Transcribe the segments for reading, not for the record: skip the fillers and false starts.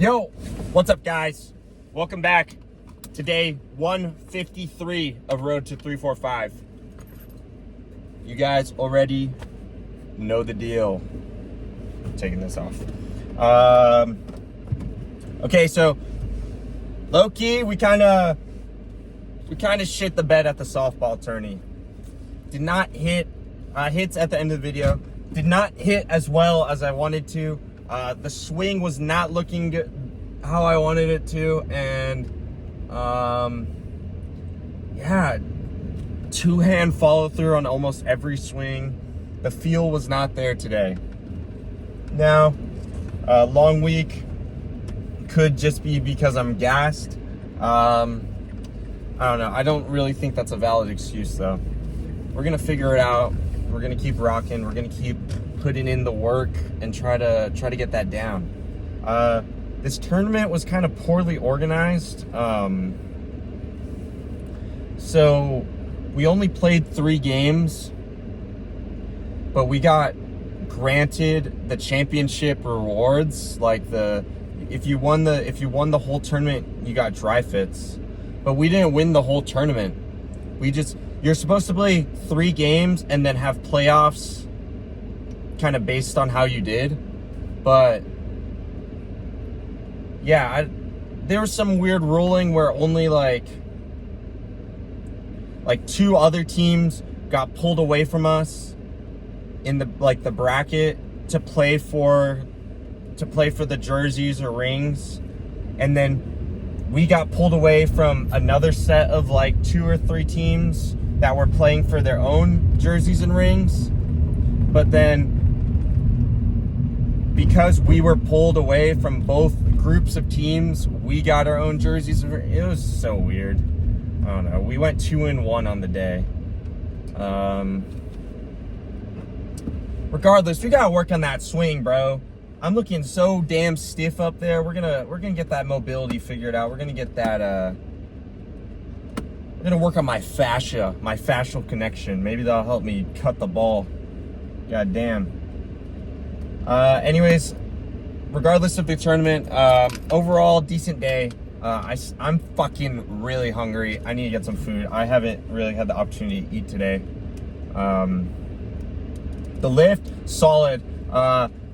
Yo, what's up, guys? Welcome back to day 153 of Road to 345. You guys already know the deal. I'm taking this off. Okay, so low-key, we kind of shit the bed at the softball tourney. Did not hit hits at the end of the video. Did not hit as well as I wanted to. The swing was not looking good how I wanted it to, and yeah, two-hand follow-through on almost every swing. The feel was not there today. Now, long week could just be because I'm gassed. I don't know. I don't really think that's a valid excuse, though. We're gonna figure it out. We're gonna keep rocking. We're gonna keep putting in the work and try to get that down. This tournament was kind of poorly organized. So we only played 3 games, but we got granted the championship rewards. Like if you won the whole tournament, you got dry fits. But we didn't win the whole tournament. You're supposed to play 3 games and then have playoffs kind of based on how you did. But yeah, there was some weird ruling where only like 2 other teams got pulled away from us in the bracket to play for the jerseys or rings, and then we got pulled away from another set of 2 or 3 teams that were playing for their own jerseys and rings. But then because we were pulled away from both groups of teams, we got our own jerseys. It was so weird. I don't know. We went 2-1 on the day. Regardless, we gotta work on that swing, bro. I'm looking so damn stiff up there. We're gonna get that mobility figured out. We're gonna get that. I'm gonna work on my fascia, my fascial connection. Maybe that'll help me cut the ball. God damn. Anyways, regardless of the tournament, overall decent day. I'm fucking really hungry. I need to get some food. I haven't really had the opportunity to eat today. The lift, solid.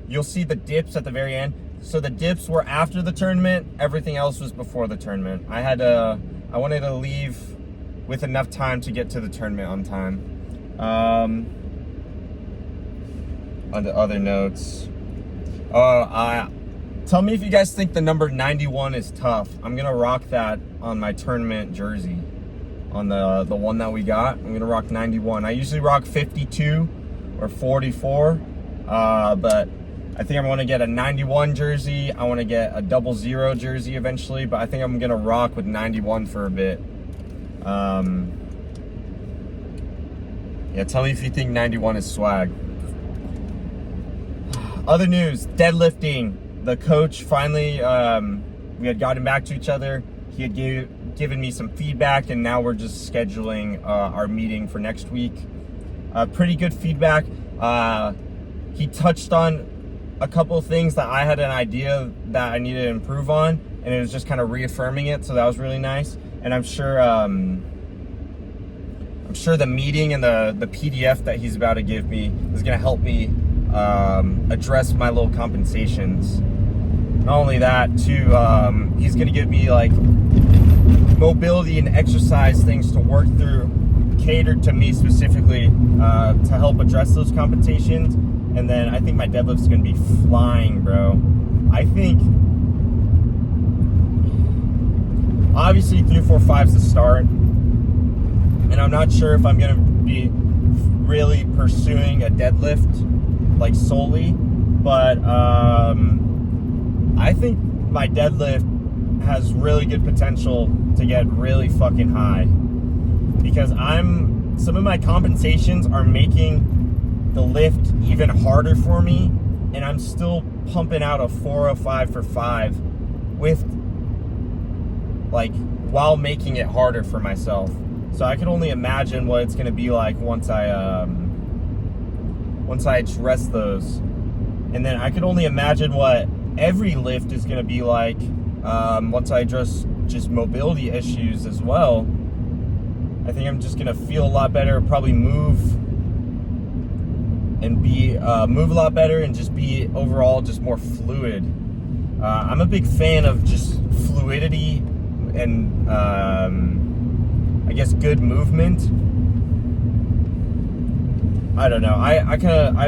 You'll see the dips at the very end. So the dips were after the tournament. Everything else was before the tournament. I wanted to leave with enough time to get to the tournament on time. On the other notes, tell me if you guys think the number 91 is tough. I'm gonna rock that on my tournament jersey, on the one that we got. I'm gonna rock 91. I usually rock 52 or 44, but I think I'm gonna get a 91 jersey. I want to get a 00 jersey eventually, but I think I'm gonna rock with 91 for a bit. Yeah, tell me if you think 91 is swag. Other news, deadlifting. The coach finally, we had gotten back to each other. He had given me some feedback, and now we're just scheduling our meeting for next week. Pretty good feedback. He touched on a couple of things that I had an idea that I needed to improve on, and it was just kind of reaffirming it, so that was really nice. And I'm sure the meeting and the PDF that he's about to give me is going to help me address my little compensations. Not only that, too, he's going to give me mobility and exercise things to work through, catered to me specifically, to help address those compensations. And then I think my deadlift's going to be flying, bro. I think obviously 345 is the start, and I'm not sure if I'm going to be really pursuing a deadlift solely, but I think my deadlift has really good potential to get really fucking high, because some of my compensations are making the lift even harder for me, and I'm still pumping out a 405 for 5 with while making it harder for myself. So I can only imagine what it's going to be like once I address those. And then I could only imagine what every lift is going to be like once I address just mobility issues as well. I think I'm just going to feel a lot better, probably move and be move a lot better and just be overall just more fluid. I'm a big fan of just fluidity and I guess good movement. I don't know. I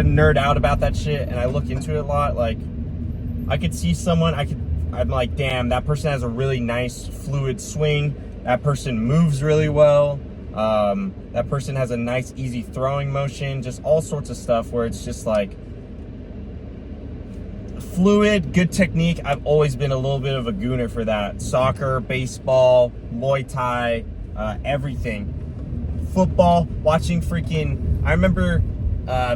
nerd out about that shit and I look into it a lot. Like, I could see someone, I'm like, damn, that person has a really nice fluid swing. That person moves really well. That person has a nice, easy throwing motion. Just all sorts of stuff where it's just like fluid, good technique. I've always been a little bit of a gooner for that. Soccer, baseball, Muay Thai, everything. Football, watching freaking, I remember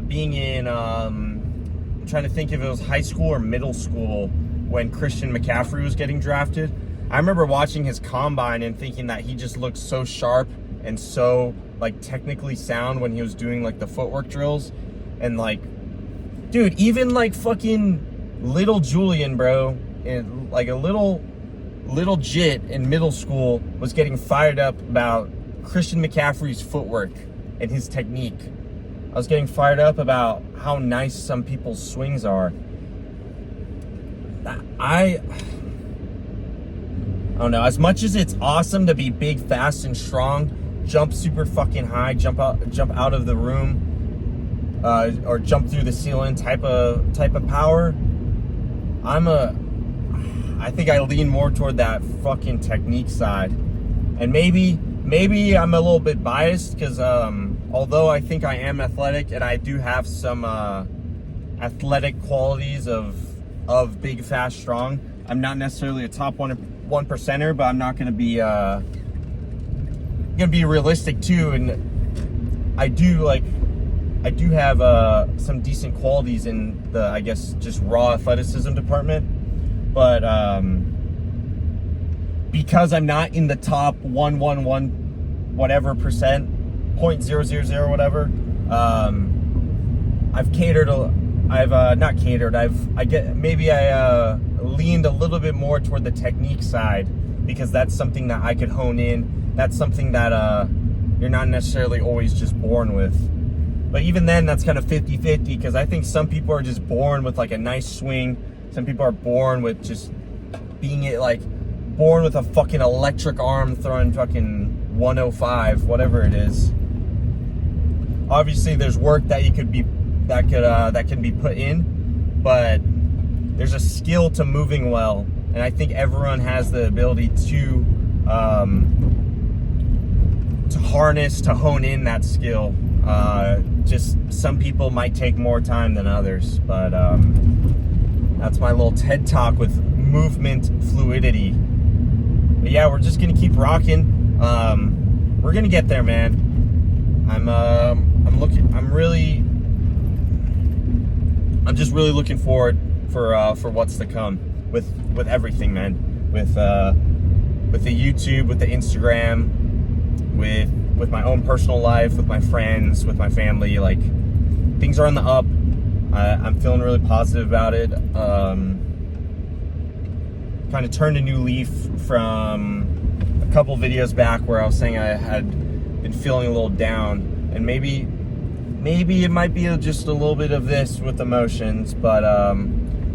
being in, I'm trying to think if it was high school or middle school when Christian McCaffrey was getting drafted. I remember watching his combine and thinking that he just looked so sharp and so like technically sound when he was doing like the footwork drills. And like, dude, even like fucking little Julian, bro, and like a little jit in middle school was getting fired up about Christian McCaffrey's footwork and his technique. I was getting fired up about how nice some people's swings are. I don't know. As much as it's awesome to be big, fast, and strong, jump super fucking high, jump out of the room, or jump through the ceiling type of power. I think I lean more toward that fucking technique side, and maybe I'm a little bit biased because although I think I am athletic and I do have some athletic qualities of big, fast, strong, I'm not necessarily a top 1%er, but I'm not going to be realistic too. And I do have some decent qualities in the, I guess, just raw athleticism department, but because I'm not in the top 111 whatever percent, 0.000 whatever, I leaned a little bit more toward the technique side because that's something that I could hone in. That's something that you're not necessarily always just born with. But even then, that's kind of 50-50 because I think some people are just born with like a nice swing. Some people are born with just being born with a fucking electric arm throwing fucking 105, whatever it is. Obviously, there's work that can be put in, but there's a skill to moving well, and I think everyone has the ability to harness, to hone in that skill. Just some people might take more time than others, but that's my little TED Talk with movement fluidity. But yeah, we're just gonna keep rocking. We're gonna get there, man. I'm just really looking forward for what's to come with everything, man. With the YouTube, with the Instagram, with my own personal life, with my friends, with my family. Like, things are on the up. I'm feeling really positive about it. Kind of turned a new leaf from a couple videos back where I was saying I had been feeling a little down, and maybe it might be just a little bit of this with emotions, but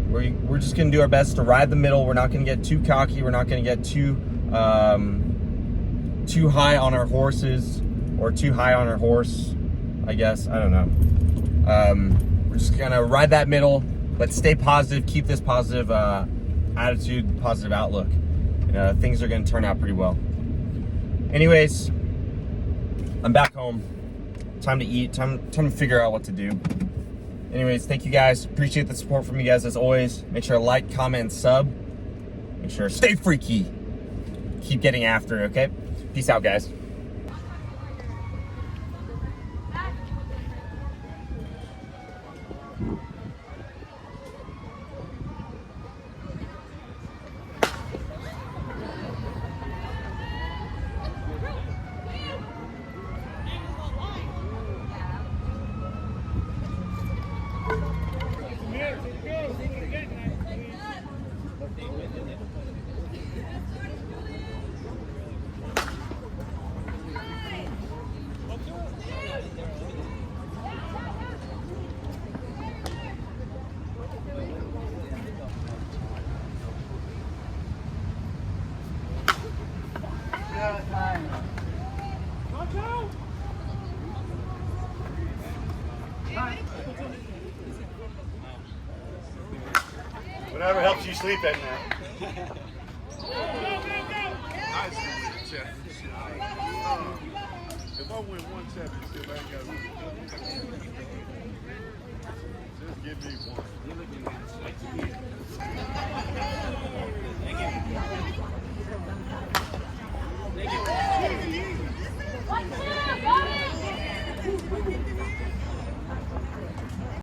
we're just gonna do our best to ride the middle. We're not gonna get too cocky. We're not gonna get too high on our horses, or too high on our horse, I guess. I don't know. We're just gonna ride that middle, but stay positive, keep this positive attitude, positive outlook. Things are gonna turn out pretty well. Anyways, I'm back home. Time to eat, time to figure out what to do. Anyways, thank you guys. Appreciate the support from you guys as always. Make sure to like, comment, and sub. Make sure to stay freaky. Keep getting after it, okay? Peace out, guys. Whatever helps you sleep at night. If I win one championship, I ain't got to just give me one.